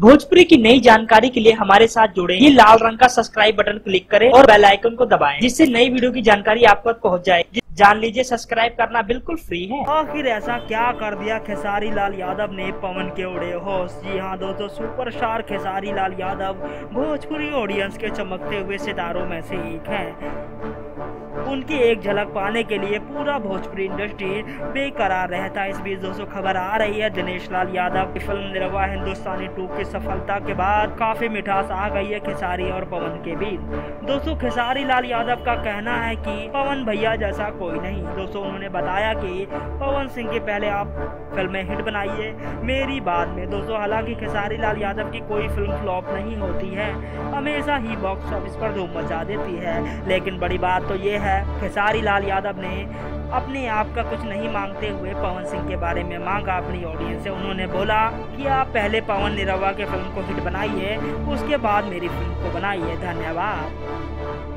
भोजपुरी की नई जानकारी के लिए हमारे साथ जुड़े। ये लाल रंग का सब्सक्राइब बटन क्लिक करें और बेल आइकन को दबाएं, जिससे नई वीडियो की जानकारी आप तक पहुंच जाए। जान लीजिए, सब्सक्राइब करना बिल्कुल फ्री है। आखिर ऐसा क्या कर दिया खेसारी लाल यादव ने पवन के उड़े होश। जी हाँ दोस्तों, सुपरस्टार खेसारी लाल यादव भोजपुरी ऑडियंस के चमकते हुए सितारों में से एक हैं। उनकी एक झलक पाने के लिए पूरा भोजपुरी इंडस्ट्री बेकरार रहता है। इस बीच दोस्तों खबर आ रही है, दिनेश लाल यादव की फिल्म निरहुआ हिंदुस्तानी 2 की सफलता के बाद काफी मिठास आ गई है खेसारी और पवन के बीच। दोस्तों खेसारी लाल यादव का कहना है कि पवन भैया जैसा कोई नहीं। दोस्तों उन्होंने बताया कि पवन सिंह के पहले आप फिल्में हिट बनाइए, मेरी बाद में। दोस्तों हालांकि खेसारी लाल यादव की कोई फिल्म फ्लॉप नहीं होती है, हमेशा ही बॉक्स ऑफिस पर धूम मचा देती है। लेकिन बड़ी बात तो ये है, खेसारी लाल यादव ने अपने आप का कुछ नहीं मांगते हुए पवन सिंह के बारे में मांगा अपनी ऑडियंस से। उन्होंने बोला कि आप पहले पवन निरहुआ के फिल्म को हिट बनाइए, उसके बाद मेरी फिल्म को बनाइए। धन्यवाद।